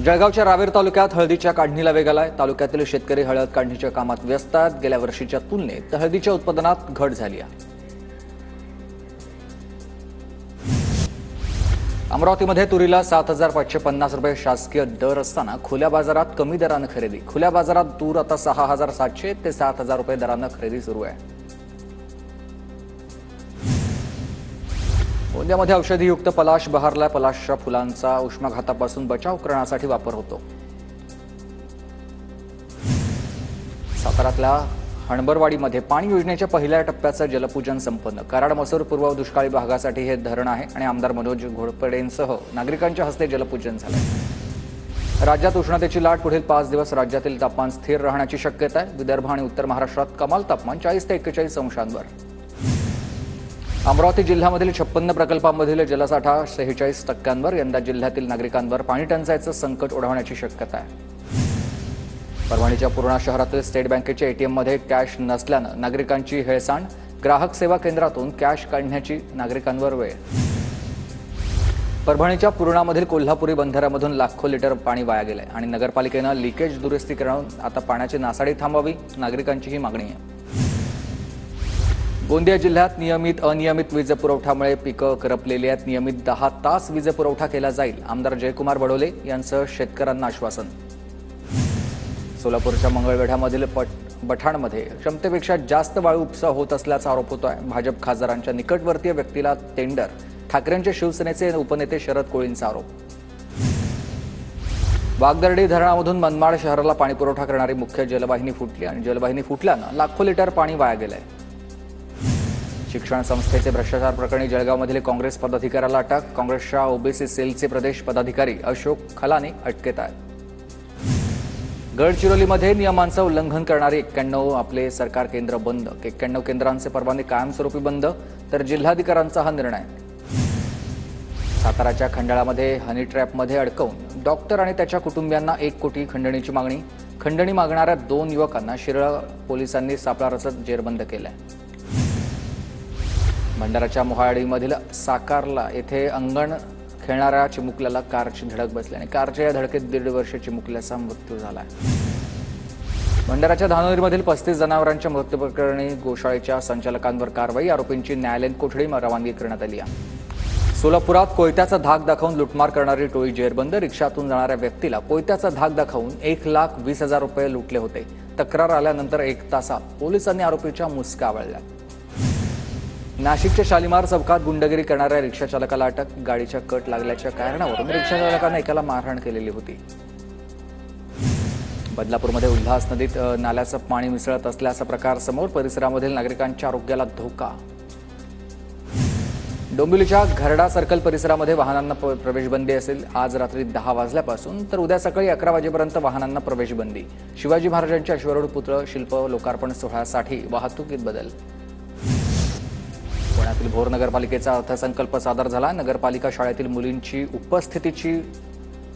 जळगावच्या रावेर तालुक्यात हळदीच्या काढणीला वेग आलाय। तालुक्यातील शेतकरी हळद काढणीच्या कामात व्यस्त आहेत। गेल्या वर्षीच्या तुलनेत हळदीच्या उत्पादनात घट झाली आहे। अमरावतीमध्ये तुरीला 7,550 रुपये शासकीय दर असताना खुल्या बाजारात कमी दराने खरेदी। खुल्या बाजारात तूर आता 6,700 ते 7,000 रुपये दराने खरेदी सुरू आहे। गोंदियामध्ये औषधीयुक्त पलाश बहारला। पलाशच्या फुलांचा उष्माघातापासून बचाव करण्यासाठी वापर होतो। साताऱ्यातल्या हणबरवाडीमध्ये पाणी योजनेच्या पहिल्या टप्प्याचं जलपूजन संपन्न। कराड मसूर पूर्व दुष्काळी भागासाठी हे धरण आहे आणि आमदार मनोज घोरपडेंसह नागरिकांच्या हस्ते जलपूजन झाले। राज्यात उष्णतेची लाट पुढील 5 दिवस राज्यातील तापमान स्थिर राहण्याची शक्यता आहे। विदर्भ आणि उत्तर महाराष्ट्रात कमाल तापमान 40 ते 41 अंशांवर। अमरावती जिल्ह्यामधील 56 प्रकल्पांमधील जलसाठा 46%वर। यंदा जिल्ह्यातील नागरिकांवर पाणी टंचाईचं संकट ओढवण्याची शक्यता आहे। परभणीच्या पूर्णा शहरातील स्टेट बँकेच्या एटीएममध्ये कॅश नसल्यानं नागरिकांची हेळसांड। ग्राहक सेवा केंद्रातून कॅश काढण्याची नागरिकांवर वेळ। परभणीच्या पूर्णामधील कोल्हापुरी बंधाऱ्यामधून लाखो लिटर पाणी वाया गेलंय आणि नगरपालिकेनं लिकेज दुरुस्ती करून आता पाण्याची नासाडी थांबवावी, नागरिकांची ही मागणी आहे। गोंदिया जिल्ह्यात नियमित अनियमित वीज पुरवठ्यामुळे पिकं करपलेली आहेत। नियमित 10 तास वीज पुरवठा केला जाईल, आमदार जयकुमार बडोले यांचं शेतकऱ्यांना आश्वासन। सोलापूरच्या मंगळवेढ्यामधील बठाणमध्ये क्षमतेपेक्षा जास्त वाळू उपसा होत असल्याचा आरोप होतोय। भाजप खासदारांच्या निकटवर्तीय व्यक्तीला टेंडर। ठाकरेंचे शिवसेनेचे उपनेते शरद कोळींचा आरोप। वाघदर्डी धरणामधून मनमाड शहराला पाणीपुरवठा करणारी मुख्य जलवाहिनी फुटली आणि जलवाहिनी फुटल्यानं लाखो लिटर पाणी वाया गेलंय। शिक्षण संस्थेचे भ्रष्टाचार प्रकरणी जळगावमधील काँग्रेस पदाधिकाऱ्याला अटक। काँग्रेसच्या ओबीसी सेलचे प्रदेश पदाधिकारी अशोक खलाने अटकेत आहेत। गडचिरोलीमध्ये नियमांचं उल्लंघन करणारी 91 आपले सरकार केंद्र बंद। 91 केंद्रांचे परवाने कायमस्वरूपी बंद, तर जिल्हाधिकाऱ्यांचा हा निर्णय। साताराच्या खंडाळामध्ये हनी ट्रॅपमध्ये अडकवून डॉक्टर आणि त्याच्या कुटुंबियांना 1 कोटी खंडणीची मागणी। खंडणी मागणाऱ्या 2 युवकांना शिराळा पोलिसांनी सापळा रचत जेरबंद केलंय। भंडाराच्या मोहाडीमधील साकारला येथे अंगण खेळणाऱ्या चिमुकल्याला कारची धडक बसली आणि कारच्या या धडकेत 1.5 वर्षीय चिमुकल्याचा मृत्यू झालाय। भंडाराच्या धानोरीमधील 35 जनावरांच्या मृत्यू प्रकरणी गोशाळेच्या संचालकांवर कारवाई। आरोपींची न्यायालयीन कोठडी रवानगी करण्यात आली आहे। सोलापुरात कोयत्याचा धाक दाखवून लुटमार करणारी टोळी जेरबंद। रिक्षातून जाणाऱ्या व्यक्तीला कोयत्याचा धाक दाखवून 1,20,000 रुपये लुटले होते। तक्रार आल्यानंतर 1 तासात पोलिसांनी आरोपीच्या मुसक्या आवळल्या। नाशिकच्या शालिमार चौकात गुंडगिरी करणाऱ्या रिक्षाचालकाला अटक। गाडीच्या कट लागल्याच्या कारणावरून रिक्षाचालकाने एकाला मारहाण केलेली होती। बदलापूरमध्ये उल्हास नदीत नाल्याचं पाणी मिसळत असल्याचा प्रकार समोर। परिसरामधील नागरिकांच्या आरोग्याला धोका। डोंबिवलीच्या घरडा सर्कल परिसरामध्ये वाहनांना प्रवेशबंदी असेल। आज रात्री 10 वाजल्यापासून तर उद्या सकाळी 11 वाजेपर्यंत वाहनांना प्रवेशबंदी। शिवाजी महाराजांच्या अश्वारूढ पुतळा शिल्प लोकार्पण सोहळ्यासाठी वाहतुकीत बदल। पुण्यातील भोर नगरपालिकेचा अर्थसंकल्प सादर झाला। नगरपालिका शाळेतील मुलींची उपस्थितीची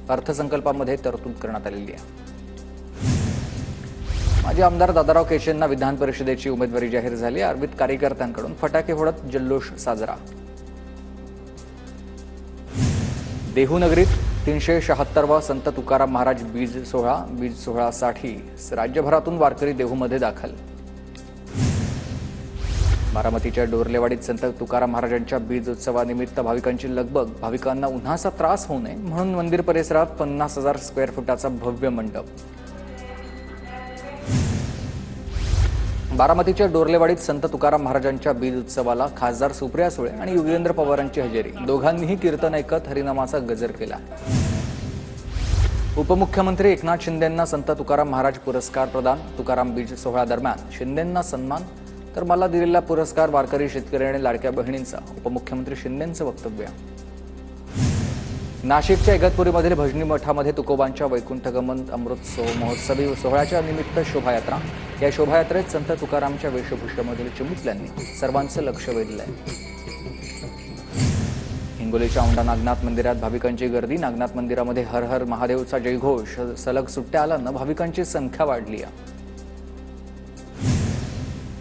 अर्थसंकल्पामध्ये तरतूद करण्यात आलेली आहे। माजी आमदार दादाराव केशेंना विधान परिषदेची उमेदवारी जाहीर झाली। अर्वित कार्यकर्त्यांकडून फटाके फोडत जल्लोष साजरा। देहू नगरीत 376वा संत तुकाराम महाराज बीज सोहळ्यासाठी राज्यभरातून वारकरी देहूमध्ये दाखल। बारामतीच्या डोरलेवाडीत संत तुकाराम महाराजांच्या बीज उत्सवानिमित्त भाविकांची लगबग। भाविकांना उन्हाचा त्रास होऊ नये म्हणून मंदिर परिसरात 50,000 स्क्वेअर फुटाचा भव्य मंडप। बारामतीच्या डोरलेवाडीत संत तुकाराम महाराजांच्या बीज उत्सवाला खासदार सुप्रिया सुळे आणि योगेंद्र पवारांची हजेरी। दोघांनीही कीर्तन ऐकत हरिनामाचा गजर केला। उपमुख्यमंत्री एकनाथ शिंदेंना संत तुकाराम महाराज पुरस्कार प्रदान। तुकाराम बीज सोहळ्यादरम्यान शिंदेंना सन्मान, तर मला दिलेला पुरस्कार वारकरी शेतकरी आणि लाडक्या बहिणींचा। उपमुख्यमंत्री शिंदेंचं वक्तव्य। नाशिकच्या इगतपुरीमधील भजनी मठामध्ये तुकोबांच्या वैकुंठगमन अमृत महोत्सवी सोहळ्याच्या निमित्त शोभायात्रा। या शोभायात्रेत संत तुकारामच्या वेशभूषेमधील चिमुकल्यांनी सर्वांचं लक्ष वेधलंय। हिंगोलीच्या औंढा नागनाथ मंदिरात भाविकांची गर्दी। नागनाथ मंदिरामध्ये हर हर महादेवचा जयघोष। सलग सुट्ट्या आल्यानं भाविकांची संख्या वाढली आहे।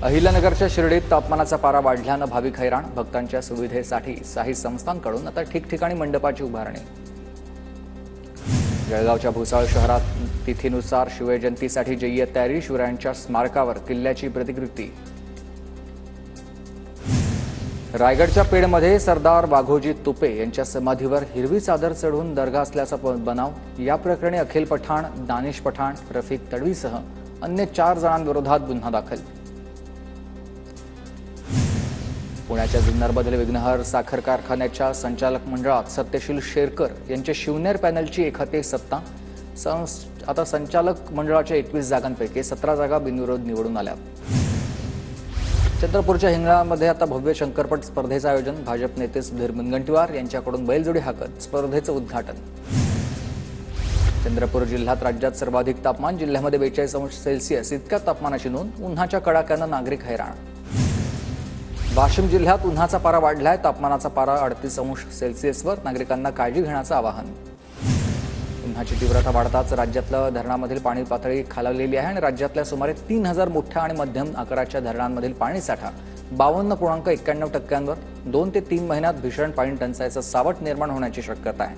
अहिल्यानगरच्या शिर्डीत तापमानाचा पारा वाढल्यानं भाविक हैराण। भक्तांच्या सुविधेसाठी साही संस्थांकडून आता ठिकठिकाणी मंडपाची उभारणी। जळगावच्या भुसावळ शहरात तिथीनुसार शिवजयंतीसाठी जय्यत तयारी, शिवरायांच्या स्मारकावर किल्ल्याची प्रतिकृती. रायगडच्या पेडमध्ये सरदार वाघोजी तुपे यांच्या समाधीवर हिरवी चादर चढवून दर्गा असल्याचा बनाव. या प्रकरणी अखिल पठाण, दानिश पठाण, रफिक तडवीसह अन्य 4 जणांविरोधात गुन्हा दाखल. पुण्याच्या जुन्नरमधील विघ्नहर साखर कारखान्याच्या संचालक मंडळात सत्यशील शेरकर यांच्या शिवनेर पॅनलची एकहाती सत्ता. आता संचालक मंडळाच्या 21 जागांपैकी 17 जागा बिनविरोध निवडून आल्या. चंद्रपूरच्या हिंगणामध्ये आता भव्य शंकरपट स्पर्धेचं आयोजन. भाजप नेते सुधीर मुनगंटीवार यांच्याकडून बैलजोडी हाकत स्पर्धेचं उद्घाटन. चंद्रपूर जिल्ह्यात राज्यात सर्वाधिक तापमान. जिल्ह्यामध्ये 42°C इतक्या तापमानाची नोंद. उन्हाच्या कडाक्यानं नागरिक हैराण. वाशिम जिल्ह्यात उन्हाचा पारा वाढलाय. तापमानाचा पारा 38°C. नागरिकांना काळजी घेण्याचं आवाहन. उन्हाची तीव्रता वाढताच राज्यातल्या धरणामधील पाणी पातळी खालावलेली आहे आणि राज्यातल्या सुमारे 3000 मोठ्या आणि मध्यम आकाराच्या धरणांमधील पाणीसाठा 52.91%वर 2 ते 3 महिन्यात भीषण पाणी टंचाईचं सावट निर्माण होण्याची शक्यता आहे.